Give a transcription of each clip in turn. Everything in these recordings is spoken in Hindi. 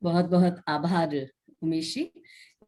बहुत बहुत आभार उमेश जी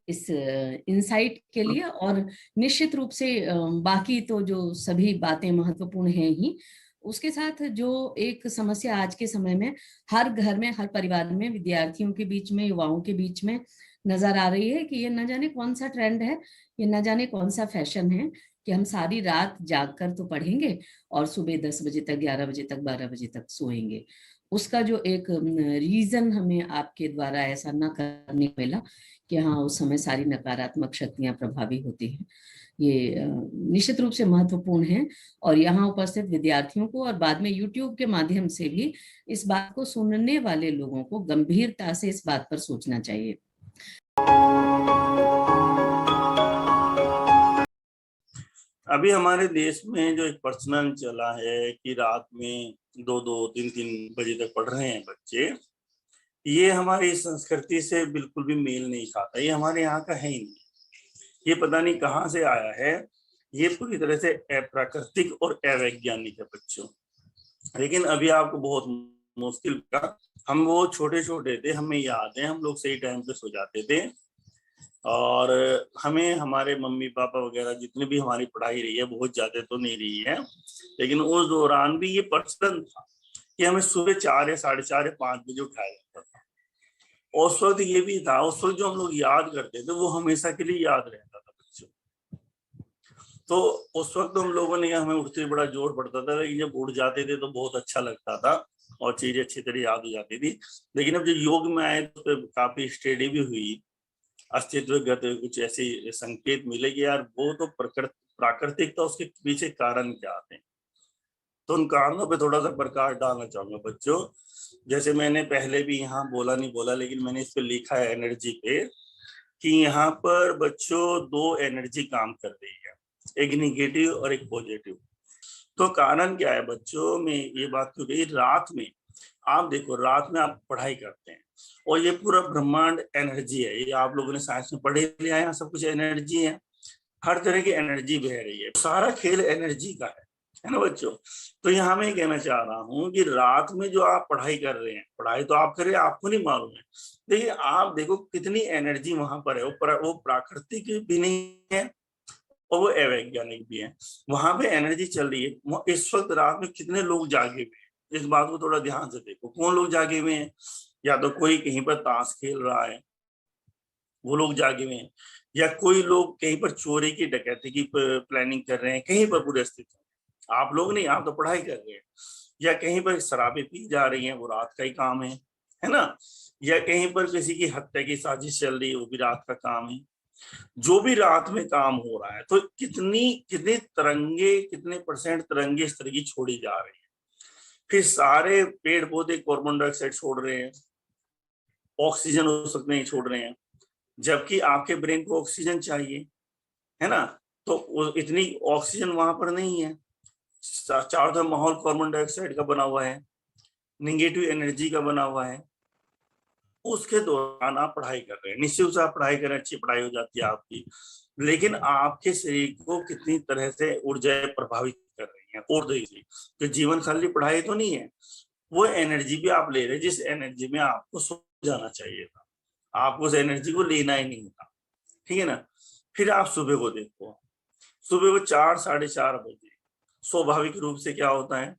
इस इंसाइट के लिए। और निश्चित रूप से बाकी तो जो सभी बातें महत्वपूर्ण हैं ही, उसके साथ जो एक समस्या आज के समय में हर घर में, हर परिवार में, विद्यार्थियों के बीच में, युवाओं के बीच में नजर आ रही है कि ये न जाने कौन सा ट्रेंड है, ये न जाने कौन सा फैशन है कि हम सारी रात जाग कर तो पढ़ेंगे और सुबह 10 बजे तक, 11 बजे तक, 12 बजे तक सोएंगे। उसका जो एक रीजन हमें आपके द्वारा ऐसा न करने को मिला कि हाँ उस समय सारी नकारात्मक शक्तियां प्रभावी होती हैं, ये निश्चित रूप से महत्वपूर्ण है। और यहाँ उपस्थित विद्यार्थियों को और बाद में यूट्यूब के माध्यम से भी इस बात को सुनने वाले लोगों को गंभीरता से इस बात पर सोचना चाहिए। अभी हमारे देश में जो एक प्रचलन चला है कि रात में 2-2, 3-3 बजे तक पढ़ रहे हैं बच्चे, ये हमारी संस्कृति से बिल्कुल भी मेल नहीं खाता। ये हमारे यहाँ का है ही नहीं। ये पता नहीं कहाँ से आया है। ये पूरी तरह से अप्राकृतिक और अवैज्ञानिक है बच्चों। लेकिन अभी आपको बहुत मुश्किल का, हम वो छोटे छोटे थे, हमें याद है हम लोग सही टाइम पे सो जाते थे और हमें हमारे मम्मी पापा वगैरह जितनी भी हमारी पढ़ाई रही है, बहुत ज्यादा तो नहीं रही है, लेकिन उस दौरान भी ये प्रचलन था कि हमें सुबह 4 या 4:30 या 5 बजे उठाया जाता था। उस वक्त ये भी था, उस वक्त जो हम लोग याद करते थे वो हमेशा के लिए याद रहता था बच्चों। तो उस वक्त हम लोगों ने, हमें उठते बड़ा जोर पड़ता था, लेकिन जब उठ जाते थे तो बहुत अच्छा लगता था और चीजें अच्छी तरह याद हो जाती थी। लेकिन अब जो योग में आए तो काफी स्टडी भी हुई, अस्तित्वगत कुछ ऐसे संकेत मिले कि यार वो तो प्राकृतिक था, उसके पीछे कारण क्या आते हैं। तो उन कारणों पे थोड़ा सा प्रकाश डालना चाहूंगा बच्चों। जैसे मैंने पहले भी यहाँ बोला नहीं बोला, लेकिन मैंने इस पे लिखा है एनर्जी पे, कि यहाँ पर बच्चों 2 एनर्जी काम कर रही है, एक निगेटिव और एक पॉजिटिव। तो कारण क्या है बच्चों में ये बात क्यों गई, रात में आप देखो, रात में आप पढ़ाई करते हैं और ये पूरा ब्रह्मांड एनर्जी है। ये आप लोगों ने साइंस में पढ़े लिया है, सब कुछ एनर्जी है, हर तरह की एनर्जी बह रही है, सारा खेल एनर्जी का है ना बच्चों। तो यहाँ मैं कहना चाह रहा हूँ कि रात में जो आप पढ़ाई कर रहे हैं, पढ़ाई तो आप कर रहे हैं, आपको नहीं मालूम है। देखिए आप देखो कितनी एनर्जी वहां पर है, वो प्राकृतिक भी नहीं है और वो अवैज्ञानिक भी है। वहां पे एनर्जी चल रही है। इस वक्त रात में कितने लोग जागे हुए हैं, इस बात को थोड़ा ध्यान से देखो। कौन लोग जागे हुए हैं? या तो कोई कहीं पर ताश खेल रहा है, वो लोग जागे हुए हैं, या कोई लोग कहीं पर चोरी की डकैती की प्लानिंग कर रहे हैं, कहीं पर पूरे स्थित है। आप लोग नहीं, आप तो पढ़ाई कर रहे हैं। या कहीं पर शराबें पी जा रही हैं, वो रात का ही काम है ना। या कहीं पर किसी की हत्या की साजिश चल रही है, वो भी रात का काम है। जो भी रात में काम हो रहा है, तो कितनी कितने तिरंगे, कितने परसेंट तिरंगे इस तरह की छोड़ी जा रही है। फिर सारे पेड़ पौधे कार्बन डाइऑक्साइड छोड़ रहे हैं, ऑक्सीजन उस वक्त नहीं छोड़ रहे हैं, जबकि आपके ब्रेन को ऑक्सीजन चाहिए, है ना। तो इतनी ऑक्सीजन वहां पर नहीं है। चारों तरफ माहौल कार्बन डाइऑक्साइड का बना हुआ है, निगेटिव एनर्जी का बना हुआ है। उसके दौरान आप पढ़ाई कर रहे हैं, निश्चित से आप पढ़ाई करें, अच्छी पढ़ाई हो जाती है आपकी, लेकिन आपके शरीर को कितनी तरह से ऊर्जाएं प्रभावित कर रही हैं और तो जीवन खाली पढ़ाई तो नहीं है, वो एनर्जी भी आप ले रहे हैं, जिस एनर्जी में आपको सो जाना चाहिए था, आपको उस एनर्जी को लेना ही नहीं था। ठीक है ना। फिर आप सुबह को देखो, सुबह को 4-4:30 बजे स्वाभाविक रूप से क्या होता है,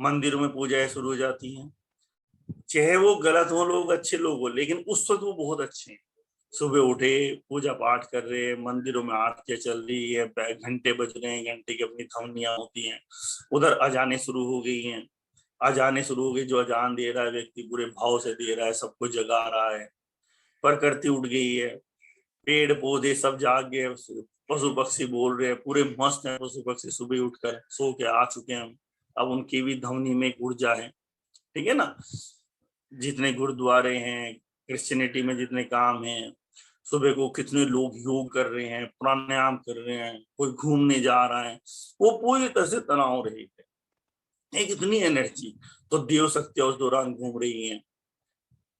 मंदिरों में पूजाएं शुरू हो जाती हैं। चाहे वो गलत हो लोग, अच्छे लोग हो, लेकिन उस वक्त वो बहुत अच्छे हैं। सुबह उठे, पूजा पाठ कर रहे हैं, मंदिरों में आरतियां चल रही है, घंटे बज रहे हैं, घंटे की अपनी ध्वनियां होती हैं, उधर अजाने शुरू हो गई हैं। अजाने शुरू हो गई, जो अजान दे रहा है व्यक्ति पूरे भाव से दे रहा है, सबको जगा रहा है, प्रकृति उठ गई है, पेड़ पौधे सब जाग गए, पशु पक्षी बोल रहे हैं, पूरे मस्त हैं पशु पक्षी, सुबह उठकर सो के आ चुके हैं हम। अब उनकी भी ध्वनि में एक ऊर्जा है, ठीक है ना। जितने गुरुद्वारे हैं, क्रिश्चियनिटी में जितने काम हैं, सुबह को कितने लोग योग कर रहे हैं, प्राणायाम कर रहे हैं, कोई घूमने जा रहा है, वो पूरी तरह से तनाव रहित है। एक इतनी एनर्जी, तो देव शक्तियां उस दौरान घूम रही हैं,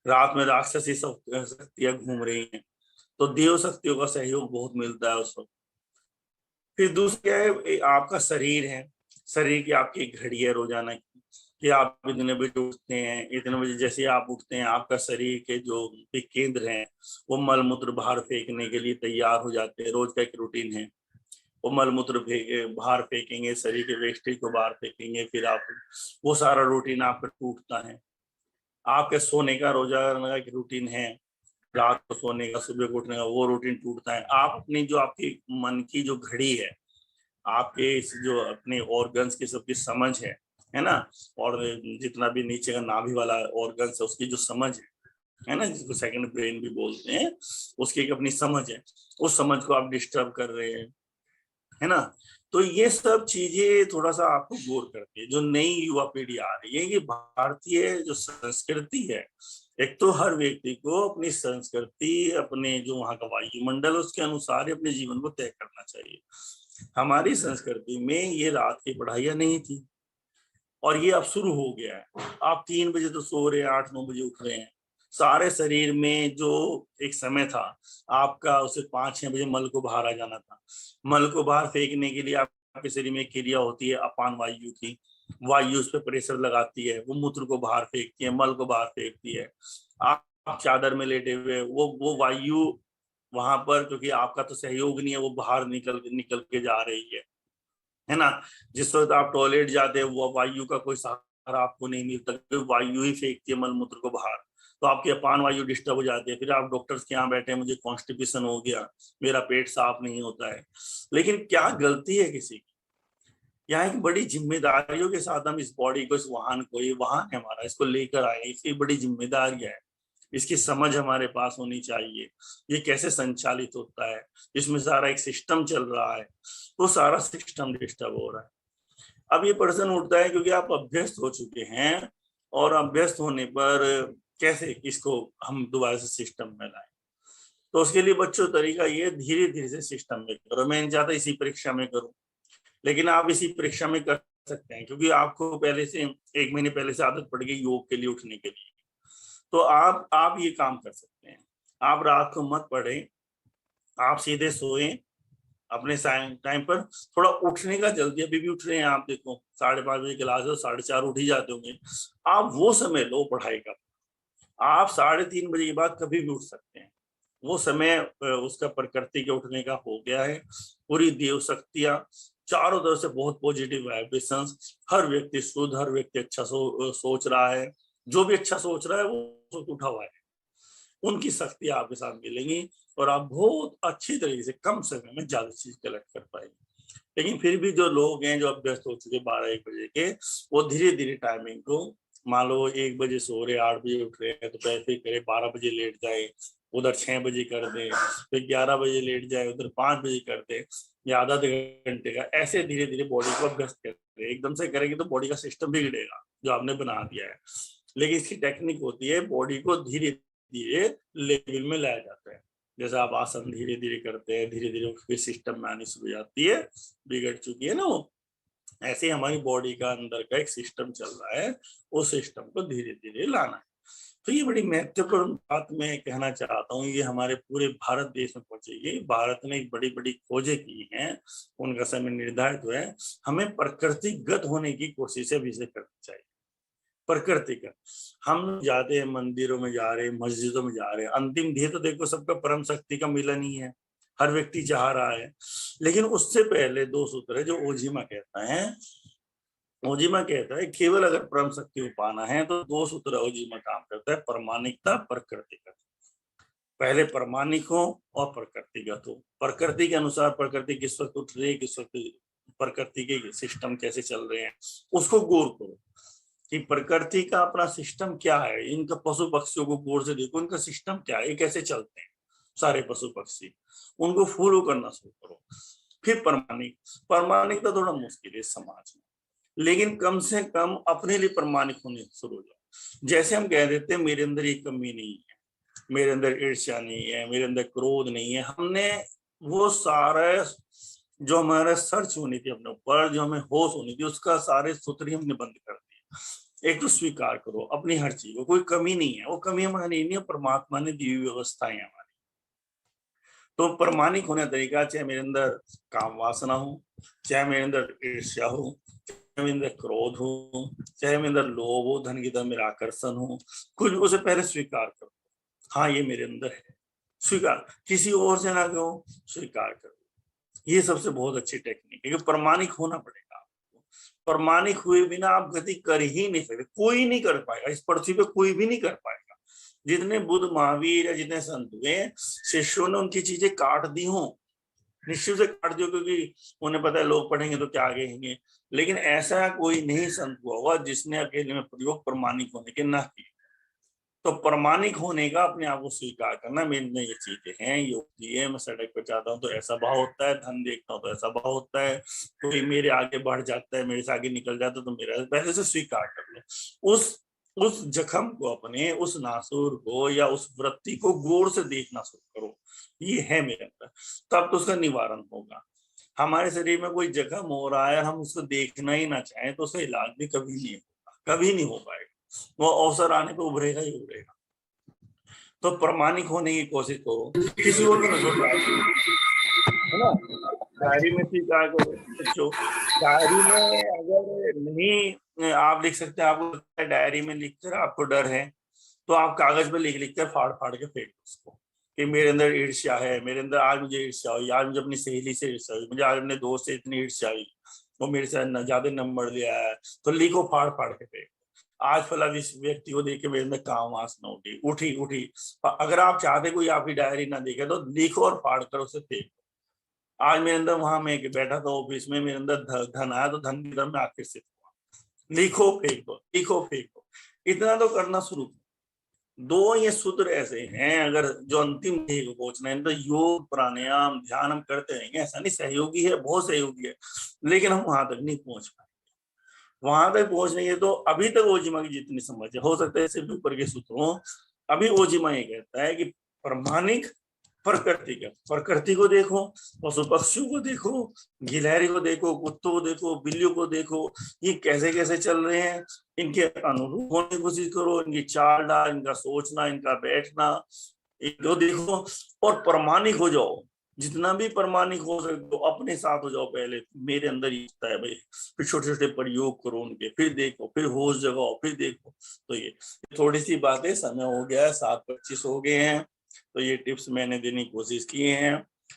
रात में राक्षसी शक्तियां घूम रही हैं, तो देव शक्तियों का सहयोग बहुत मिलता है उस वक्त। फिर दूसरा क्या है, आपका शरीर है, शरीर की आपकी घड़ी है रोजाना की, कि आप इतने बजे उठते हैं, इतने बजे जैसे आप उठते हैं आपका शरीर के जो केंद्र हैं वो मल मूत्र बाहर फेंकने के लिए तैयार हो जाते हैं। रोज का एक रूटीन है, वो मल मूत्र बाहर फेंकेंगे, शरीर के वेस्टेज को बाहर फेंकेंगे, फिर आप वो सारा रूटीन आपका टूटता है। आपके सोने का रोजाना का रूटीन है, रात को सोने का सुबह को उठने का, वो रूटीन टूटता है। आप अपनी जो आपकी मन की जो घड़ी है, आपके इस जो अपने ऑर्गन्स की सबकी समझ है ना, और जितना भी नीचे का नाभि वाला ऑर्गन्स है उसकी जो समझ है ना, जिसको सेकंड ब्रेन भी बोलते हैं, उसकी एक अपनी समझ है, उस समझ को आप डिस्टर्ब कर रहे हैं, है ना। तो ये सब चीजें थोड़ा सा आपको गौर करती है। जो नई युवा पीढ़ी आ रही है, ये भारतीय जो संस्कृति है, एक तो हर व्यक्ति को अपनी संस्कृति, अपने जो वहाँ का वायुमंडल उसके अनुसार ही अपने जीवन को तय करना चाहिए। हमारी संस्कृति में ये रात की पढ़ाइयाँ नहीं थी, और ये अब शुरू हो गया है। आप 3 बजे तो सो रहे हैं, 8-9 बजे उठ रहे हैं। सारे शरीर में जो एक समय था आपका, उसे 5-6 बजे मल को बाहर आ जाना था। मल को बाहर फेंकने के लिए आपके शरीर में क्रिया होती है अपान वायु की, वायु उस पर प्रेशर लगाती है, वो मूत्र को बाहर फेंकती है, मल को बाहर फेंकती है। आप चादर में लेटे हुए, वो वायु वहां पर, क्योंकि आपका तो सहयोग नहीं है, वो बाहर निकल के जा रही है ना। जिस वक्त आप टॉयलेट जाते हैं वो वायु का कोई सहारा आपको नहीं मिलता, वायु ही फेंकती है मल मूत्र को बाहर, तो आपकी अपान वायु डिस्टर्ब हो जाती है। फिर आप डॉक्टर्स के यहाँ बैठे, मुझे कॉन्स्टिपेशन हो गया, मेरा पेट साफ नहीं होता है। लेकिन क्या गलती है किसी की? यहाँ एक बड़ी जिम्मेदारियों के साथ हम इस बॉडी को, इस वाहन को, ये वाहन है हमारा, इसको लेकर आए, इसकी बड़ी जिम्मेदारी है, इसकी समझ हमारे पास होनी चाहिए, ये कैसे संचालित होता है, इसमें सारा एक सिस्टम चल रहा है, तो सारा सिस्टम डिस्टर्ब हो रहा है। अब ये प्रश्न उठता है क्योंकि आप अभ्यस्त हो चुके हैं, और अभ्यस्त होने पर कैसे इसको हम दोबारा से सिस्टम में लाएं। तो उसके लिए बच्चों तरीका ये, धीरे धीरे से सिस्टम में करो। मैं नहीं चाहता इसी परीक्षा में करूं, लेकिन आप इसी परीक्षा में कर सकते हैं, क्योंकि आपको पहले से 1 महीने पहले से आदत पड़ गई योग के लिए उठने के लिए। तो आप ये काम कर सकते हैं। आप रात को मत पढ़ें, आप सीधे सोएं अपने टाइम पर। थोड़ा उठने का जल्दी, अभी भी उठ रहे हैं आप, देखो 5:30 बजे क्लास है, 4:30 उठ ही जाते होंगे। आप वो समय लो पढ़ाई का। आप 3:30 बजे के बाद कभी भी उठ सकते हैं, वो समय उसका प्रकृति के उठने का हो गया है। पूरी देव शक्तियां चारों तरफ से, बहुत पॉजिटिव वाइब्रेशंस, हर व्यक्ति शुद्ध, हर व्यक्ति अच्छा सोच रहा है, जो भी अच्छा सोच रहा है वो उठा हुआ है, उनकी शक्ति आपके साथ मिलेंगी, और आप बहुत अच्छी तरीके से कम समय में ज्यादा चीज कलेक्ट कर पाएंगे। लेकिन फिर भी जो लोग हैं जो अभ्यस्त हो चुके 12-1 बजे के, वो धीरे धीरे टाइमिंग को, मान लो 1 बजे सो रहे, 8 बजे उठ रहे हैं, तो पैसे करे 12 बजे लेट जाए, उधर 6 बजे कर दे, फिर 11 बजे लेट जाए, उधर 5 बजे कर दे, या आधा घंटे का, ऐसे धीरे धीरे बॉडी को अभ्यस्त करते। एकदम से करेंगे तो बॉडी का सिस्टम बिगड़ेगा जो आपने बना दिया है। लेकिन इसकी टेक्निक होती है, बॉडी को धीरे धीरे लेवल में लाया जाता है। जैसे आप आसन धीरे धीरे करते हैं, धीरे धीरे उसकी सिस्टम में आनी शुरू हो जाती है, बिगड़ चुकी है ना वो, ऐसे हमारी बॉडी का अंदर का एक सिस्टम चल रहा है, उस सिस्टम को धीरे धीरे लाना है। तो ये बड़ी महत्वपूर्ण बात मैं कहना चाहता हूँ, ये हमारे पूरे भारत देश में पहुंचेगी। भारत ने बड़ी बड़ी खोजें की हैं, उनका समय निर्धारित हुआ है। हमें प्रकृतिगत होने की कोशिश अभी से करनी चाहिए। प्रकृति का, हम जाते हैं मंदिरों में जा रहे हैं, मस्जिदों में जा रहे हैं, अंतिम ध्येय तो देखो सबका परम शक्ति का मिलन ही है, हर व्यक्ति चाह रहा है। लेकिन उससे पहले 2 सूत्र है जो ओजिमा कहता है। ओजिमा कहता है केवल अगर परम शक्ति को पाना है तो 2 सूत्र ओजिमा काम करता है, प्रमाणिकता, प्रकृतिगत। पहले प्रमाणिक हो और प्रकृतिगत हो। प्रकृति के अनुसार प्रकृति किस वक्त उठ रही है, किस वक्त प्रकृति के सिस्टम कैसे चल रहे हैं, उसको गौर करो कि प्रकृति का अपना सिस्टम क्या है। इनका पशु पक्षियों को गौर से देखो, इनका सिस्टम क्या है, कैसे चलते हैं सारे पशु पक्षी, उनको फॉलो करना शुरू करो। फिर प्रमाणिक तो थोड़ा मुश्किल है समाज में, लेकिन कम से कम अपने लिए प्रमाणिक होने शुरू हो जाओ। जैसे हम कह देते हैं मेरे अंदर ये कमी नहीं है, मेरे अंदर ईर्ष्या नहीं है, मेरे अंदर क्रोध नहीं है, हमने वो सारा जो हमारा सर्च होनी थी अपने ऊपर, जो हमें होश होनी थी, उसका सारे सूत्र हमने बंद कर दिए। एक तो स्वीकार करो अपनी हर चीज को, कोई कमी नहीं है, वो कमी हमारी नहीं है, परमात्मा ने दी हुई व्यवस्थाएं हमारी। तो प्रमाणिक होने का तरीका, चाहे मेरे अंदर काम वासना हो, चाहे मेरे अंदर ईर्ष्या हो, मेरे अंदर क्रोध हो, चाहे मेरे अंदर लोभ हो, धन की तरफ मेरा आकर्षण हो, कुछ उसे पहले स्वीकार करो, हाँ ये मेरे अंदर है, स्वीकार, किसी और से ना कहो, स्वीकार करो। ये सबसे बहुत अच्छी टेक्निक है कि प्रमाणिक होना पड़ेगा आपको। प्रमाणिक हुए बिना आप गति कर ही नहीं सकते, कोई नहीं कर पाएगा इस पृथ्वी पे, कोई भी नहीं कर पाएगा। जितने बुद्ध महावीर या जितने संत हुए, शिष्यों ने उनकी चीजें काट दी हो, निश्चित से काट दियो, क्योंकि उन्हें पता है लोग पढ़ेंगे तो क्या आगे होंगे। लेकिन ऐसा कोई नहीं संत हुआ होगा जिसने अकेले में प्रयोग प्रमाणिक होने के ना किए। तो प्रमाणिक होने का अपने आप को स्वीकार करना, मेरे में ये चीजें हैं, ये होती है। मैं सड़क पर जाता हूँ तो ऐसा भाव होता है, धन देखता हूँ तो ऐसा भाव होता है, कोई मेरे आगे बढ़ जाता है, मेरे से आगे निकल जाता है तो मेरा पहले से स्वीकार कर लो। उस जख्म को, अपने उस नासूर को या उस वृत्ति को गौर से देखना शुरू करो, ये है मेरे अंदर, तब तो उसका निवारण होगा। हमारे शरीर में कोई जख्म हो रहा है, हम उसको देखना ही ना चाहें तो उसका इलाज भी कभी नहीं होगा, कभी नहीं हो पाएगा। वो अवसर आने पे उभरेगा ही उभरेगा। तो प्रमाणिक होने की कोशिश करो, किसी और को है ना, डायरी में स्वीकार करो बच्चों। डायरी में अगर नहीं आप लिख सकते, आपको लगता है डायरी में लिखकर आपको डर है, तो आप कागज पे लिख लिख कर फाड़ फाड़ के फेंक दो उसको, कि मेरे अंदर ईर्ष्या है, मेरे अंदर आज मुझे ईर्ष्या हुई, आज मुझे अपनी सहेली से ईर्ष्या हुई, मुझे आज अपने दोस्त से इतनी ईर्ष्या हुई, वो मेरे से ज्यादा नंबर लिया है, तो लिखो फाड़ फाड़ के फेंक। आज फला व्यक्ति को देख के मेरे अंदर काम वासना उठी उठी उठी। अगर आप चाहते कोई आपकी डायरी ना देखे तो लिखो और फाड़ कर उसे फेंक दो। आज मेरे अंदर, वहां मैं बैठा था ऑफिस में, मेरे अंदर धन आया तो धन की तरफ मैं आकर्षित हुआ, लिखो फेंक दो, लिखो फेंक दो, इतना तो करना शुरू करो। दो ये सूत्र ऐसे हैं, अगर जो अंतिम ध्येय को पहुंचना है तो योग प्राणायाम ध्यान हम करते रहेंगे, ऐसा नहीं, सहयोगी है, बहुत सहयोगी है, लेकिन हम वहां तक नहीं पहुंच पाए। वहां तक पहुंचने के तो अभी तक ओजिमा की जितनी समझ है, हो सकता है इससे भी ऊपर के सूत्रों, अभी ओजिमा ये कहता है कि प्रमाणिक प्रकृति का, प्रकृति को देखो, पशु पक्षियों को देखो, गिलहरी को देखो, कुत्तों को देखो, बिल्लियों को देखो, ये कैसे कैसे चल रहे हैं, इनके अनुरूप होने की कोशिश करो, इनकी चाल डाल, इनका सोचना, इनका बैठना, इनको देखो और प्रमाणिक हो जाओ। जितना भी प्रमाणिक हो सकते हो अपने साथ हो जाओ, पहले मेरे अंदर ही है भाई, फिर छोटे छोटे प्रयोग करो उनके, फिर देखो, फिर होश जगाओ, फिर देखो। तो ये थोड़ी सी बातें, समय हो गया है, 7:25 हो गए हैं, तो ये टिप्स मैंने देने की कोशिश की है।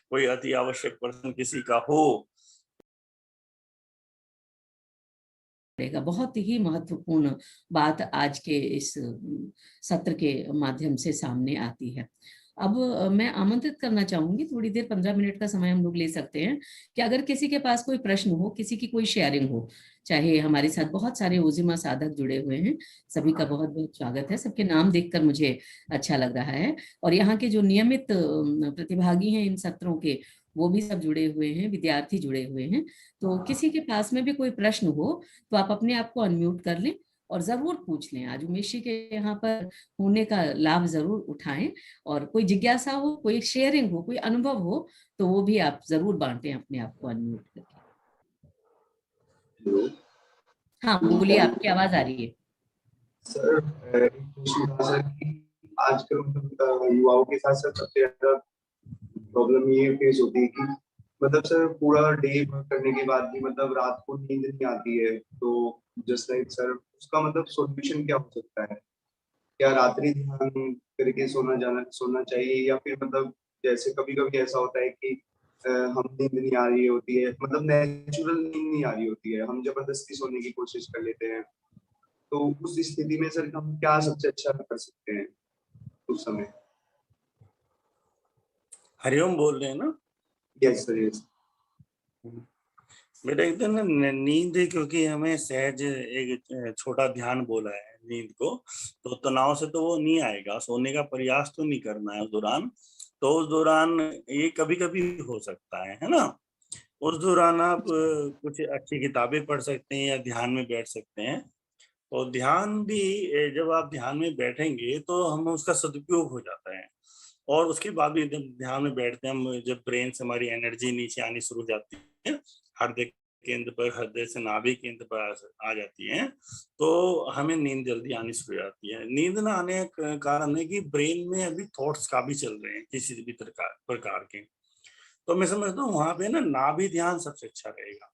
कोई अति आवश्यक प्रश्न किसी का हो। बहुत ही महत्वपूर्ण बात आज के इस सत्र के माध्यम से सामने आती है। अब मैं आमंत्रित करना चाहूंगी, थोड़ी देर 15 मिनट का समय हम लोग ले सकते हैं कि अगर किसी के पास कोई प्रश्न हो, किसी की कोई शेयरिंग हो, चाहे हमारे साथ बहुत सारे ओजिमा साधक जुड़े हुए हैं, सभी का बहुत बहुत स्वागत है। सबके नाम देखकर मुझे अच्छा लग रहा है, और यहाँ के जो नियमित प्रतिभागी हैं इन सत्रों के, वो भी सब जुड़े हुए हैं, विद्यार्थी जुड़े हुए हैं। तो किसी के पास में भी कोई प्रश्न हो तो आप अपने आप को अनम्यूट कर लें और जरूर पूछ लें। आज उमेश जी के यहाँ पर होने का लाभ जरूर उठाएं, और कोई जिज्ञासा हो, कोई शेयरिंग हो, कोई अनुभव हो, तो वो भी आप जरूर बांटें अपने आप को अनम्यूट करके। हाँ बोलिए, आपकी आवाज आ रही है। सर सर आजकल मतलब युवाओं के साथ साथ सबसे ज्यादा प्रॉब्लम ये फेस होती है कि मतलब सर पूरा डे वर्क करने के बाद भी मतलब रात को नींद नहीं आती है, तो जस्ट लाइक सर उसका मतलब सॉल्यूशन क्या हो सकता है? क्या रात्रि ध्यान करके सोना चाहिए, या फिर मतलब जैसे कभी कभी ऐसा होता है कि हम नींद नहीं आ रही होती है, मतलब नेचुरल नींद नहीं आ रही होती है, हम जबरदस्ती सोने की कोशिश कर लेते हैं, तो उस स्थिति में सर हम क्या सबसे अच्छा कर सकते हैं उस समय? हरिओम बोल रहे हैं ना? Yes sir, yes. बेटा एकदम ना नींद, क्योंकि हमें सहज एक छोटा ध्यान बोला है नींद को, तो तनाव से तो वो नहीं आएगा, सोने का प्रयास तो नहीं करना है उस दौरान। तो उस दौरान ये कभी कभी हो सकता है ना, उस दौरान आप कुछ अच्छी किताबें पढ़ सकते हैं या ध्यान में बैठ सकते हैं। तो ध्यान भी, जब आप ध्यान में बैठेंगे तो हम उसका सदुपयोग हो जाता है, और उसके बाद भी जब ध्यान में बैठते हैं हम, जब ब्रेन से हमारी एनर्जी नीचे आनी शुरू हो जाती है, हृदय केंद्र पर, हृदय से नाभि केंद्र पर आ जाती है, तो हमें नींद जल्दी आनी शुरू हो जाती है। नींद ना आने का कारण है कि ब्रेन में अभी थॉट्स का भी चल रहे हैं किसी भी प्रकार के। तो मैं समझता हूँ वहां पे ना नाभि ध्यान सबसे अच्छा रहेगा,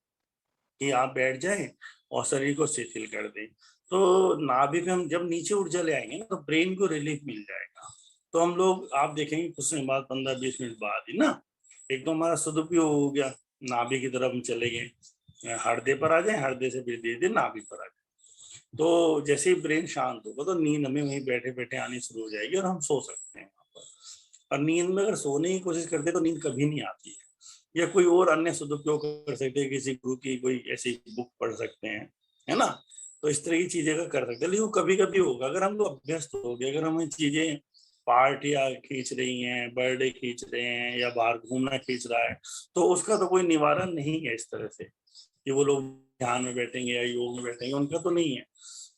कि आप बैठ जाए और शरीर को शिथिल कर दें। तो नाभि पे हम जब नीचे ऊर्जा ले आएंगे ना तो ब्रेन को रिलीफ मिल जाएगा। तो हम लोग आप देखेंगे कुछ समय बाद 15-20 मिनट बाद ही ना एक तो हमारा सदुपयोग हो गया, नाभि की तरफ हम चले गए, हृदय पर आ जाए, हृदय से फिर धीरे धीरे नाभि पर आ जाए। तो जैसे ही ब्रेन शांत होगा तो नींद हमें वहीं बैठे बैठे आनी शुरू हो जाएगी और हम सो सकते हैं वहां पर। और नींद में अगर सोने की कोशिश करते तो नींद कभी नहीं आती है। या कोई और अन्य सदुपयोग कर सकते हैं, किसी गुरु की कोई ऐसी बुक पढ़ सकते हैं, है ना। तो इस तरह की चीजें का कर सकते हैं। लेकिन कभी कभी होगा अगर हम लोग अभ्यस्त हो गए, अगर हमें चीजें पार्टियां खींच रही हैं, बर्थडे खींच रहे हैं या बाहर घूमना खींच रहा है, तो उसका तो कोई निवारण नहीं है इस तरह से कि वो लोग ध्यान में बैठेंगे या योग में बैठेंगे, उनका तो नहीं है।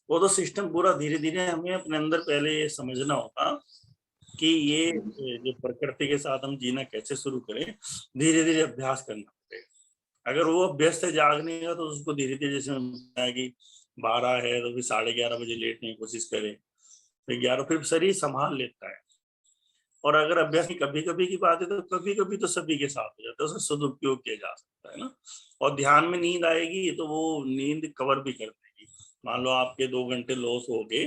वो तो सिस्टम पूरा धीरे धीरे हमें अपने अंदर पहले ये समझना होगा कि ये जो प्रकृति के साथ हम जीना कैसे शुरू करें, धीरे धीरे अभ्यास करना पड़ेगा। अगर वो अभ्यस्त है जागने का तो उसको धीरे धीरे, जैसे मैंने बताया कि 12 है तो फिर 11:30 बजे लेटने की कोशिश करें, फिर 11, फिर शरीर संभाल लेता है। और अगर अभ्यास की कभी कभी की बात है तो कभी कभी तो सभी के साथ हो जाता है, उसका सदुपयोग किया जा सकता है ना। और ध्यान में नींद आएगी तो वो नींद कवर भी कर देगी। मान लो आपके 2 घंटे लॉस हो गए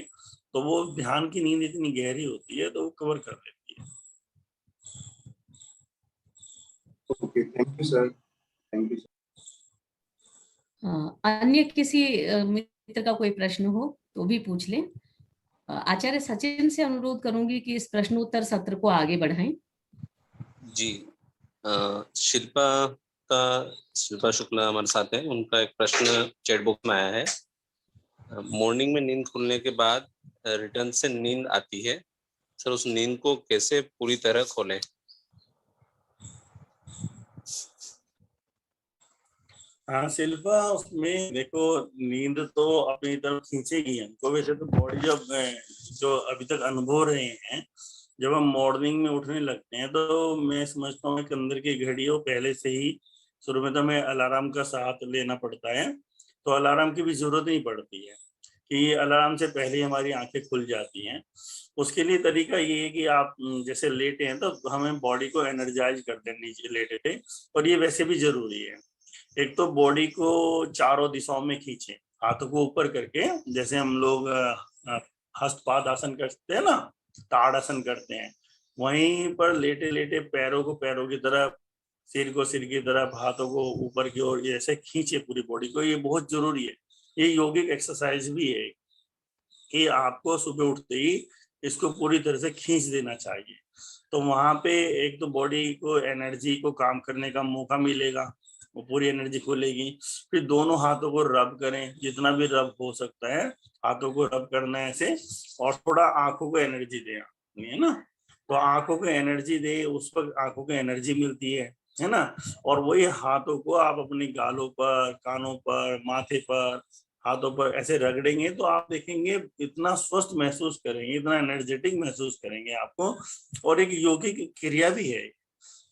तो वो ध्यान की नींद इतनी गहरी होती है तो वो कवर कर देती है। Okay, thank you sir, thank you. अन्य किसी मित्र का कोई प्रश्न हो तो भी पूछ लें। आचार्य सचिन से अनुरोध करूंगी कि इस प्रश्नोत्तर सत्र को आगे बढ़ाएं। जी, शिल्पा शुक्ला हमारे साथ हैं। उनका एक प्रश्न चैट बॉक्स में आया है। मॉर्निंग में नींद खुलने के बाद रिटर्न से नींद आती है सर, उस नींद को कैसे पूरी तरह खोलें? हाँ शिल्पा, उसमें देखो नींद तो अपनी तरफ खींचेगी हमको। वैसे तो बॉडी जब जो अभी तक अनुभव रहे हैं, जब हम मॉर्निंग में उठने लगते हैं तो मैं समझता हूँ कि अंदर की घड़ी हो पहले से ही शुरू में तो हमें अलार्म का साथ लेना पड़ता है। तो अलार्म की भी जरूरत नहीं पड़ती है कि अलार्म से पहले हमारी आंखें खुल जाती हैं। उसके लिए तरीका ये है कि आप जैसे लेटे हैं तो हमें बॉडी को एनर्जाइज कर दें नीचे लेटे थे, और ये वैसे भी जरूरी है। एक तो बॉडी को चारों दिशाओं में खींचे, हाथों को ऊपर करके, जैसे हम लोग हस्तपाद आसन करते हैं ना, ताड़ासन करते हैं, वहीं पर लेटे लेटे पैरों को पैरों की तरफ, सिर को सिर की तरफ, हाथों को ऊपर की ओर ऐसे खींचे पूरी बॉडी को। ये बहुत जरूरी है। ये योगिक एक्सरसाइज भी है कि आपको सुबह उठते ही इसको पूरी तरह से खींच देना चाहिए। तो वहां पे एक तो बॉडी को एनर्जी को काम करने का मौका मिलेगा, वो पूरी एनर्जी खुलेगी। फिर दोनों हाथों को रब करें, जितना भी रब हो सकता है हाथों को रब करना है ऐसे। और थोड़ा आंखों को एनर्जी दें, है ना। तो आंखों को एनर्जी दे, उस पर आंखों को एनर्जी मिलती है ना। और वही हाथों को आप अपने गालों पर, कानों पर, माथे पर, हाथों पर ऐसे रगड़ेंगे तो आप देखेंगे इतना स्वस्थ महसूस करेंगे, इतना एनर्जेटिक महसूस करेंगे आपको। और एक योगिक क्रिया भी है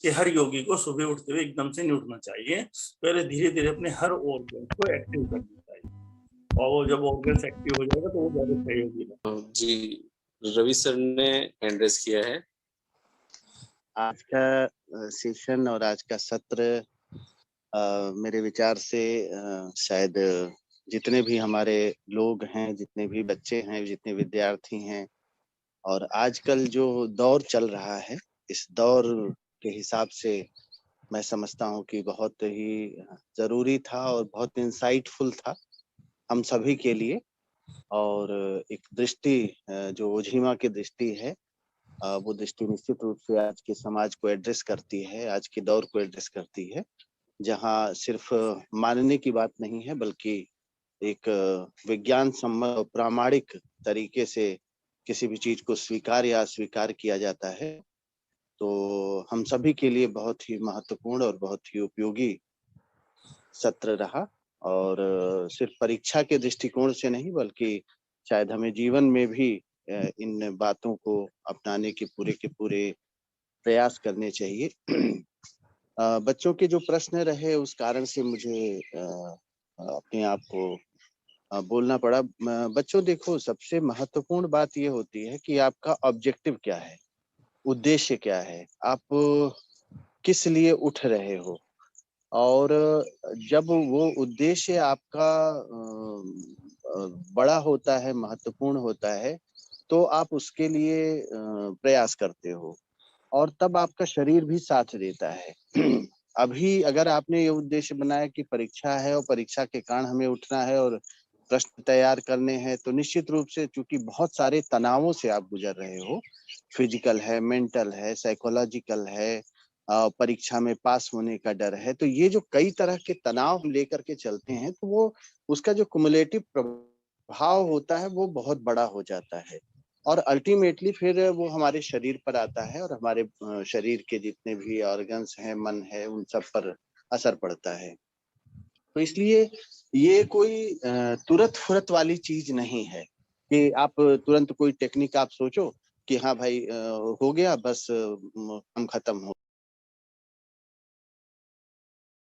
कि हर योगी को सुबह उठते हुए एकदम से नहीं उठना चाहिए, पहले धीरे धीरे अपने हर ऑर्गन को एक्टिव करना चाहिए। और वो जब ऑर्गन एक्टिव हो जाएगा तो वो ज्यादा सहयोगी है। जी, रवि सर ने हैंड रेज किया है। आज का सेशन और आज का सत्र मेरे विचार से शायद जितने भी हमारे लोग हैं, जितने भी बच्चे हैं, जितने विद्यार्थी हैं, और आजकल जो दौर चल रहा है, इस दौर के हिसाब से मैं समझता हूँ कि बहुत ही जरूरी था और बहुत इंसाइटफुल था हम सभी के लिए। और एक दृष्टि जो ओझिमा की दृष्टि है, वो दृष्टि निश्चित रूप से आज के समाज को एड्रेस करती है, आज के दौर को एड्रेस करती है, जहाँ सिर्फ मानने की बात नहीं है बल्कि एक विज्ञान सम्मत प्रामाणिक तरीके से किसी भी चीज को स्वीकार या अस्वीकार किया जाता है। तो हम सभी के लिए बहुत ही महत्वपूर्ण और बहुत ही उपयोगी सत्र रहा। और सिर्फ परीक्षा के दृष्टिकोण से नहीं बल्कि शायद हमें जीवन में भी इन बातों को अपनाने के पूरे प्रयास करने चाहिए। बच्चों के जो प्रश्न रहे उस कारण से मुझे अपने आप को बोलना पड़ा। बच्चों देखो, सबसे महत्वपूर्ण बात ये होती है कि आपका ऑब्जेक्टिव क्या है, उद्देश्य क्या है, आप किस लिए उठ रहे हो। और जब वो उद्देश्य आपका बड़ा होता है, महत्वपूर्ण होता है, तो आप उसके लिए प्रयास करते हो और तब आपका शरीर भी साथ देता है। अभी अगर आपने ये उद्देश्य बनाया कि परीक्षा है और परीक्षा के कारण हमें उठना है और प्रश्न तैयार करने हैं, तो निश्चित रूप से चूंकि बहुत सारे तनावों से आप गुजर रहे हो, फिजिकल है, मेंटल है, साइकोलॉजिकल है, परीक्षा में पास होने का डर है, तो ये जो कई तरह के तनाव हम लेकर के चलते हैं, तो वो उसका जो कुमुलेटिव प्रभाव होता है वो बहुत बड़ा हो जाता है और अल्टीमेटली फिर वो हमारे शरीर पर आता है और हमारे शरीर के जितने भी ऑर्गन्स हैं, मन है, उन सब पर असर पड़ता है। तो इसलिए ये कोई तुरंत फुरत वाली चीज नहीं है कि आप तुरंत कोई टेक्निक आप सोचो कि हाँ भाई हो गया, बस काम खत्म हो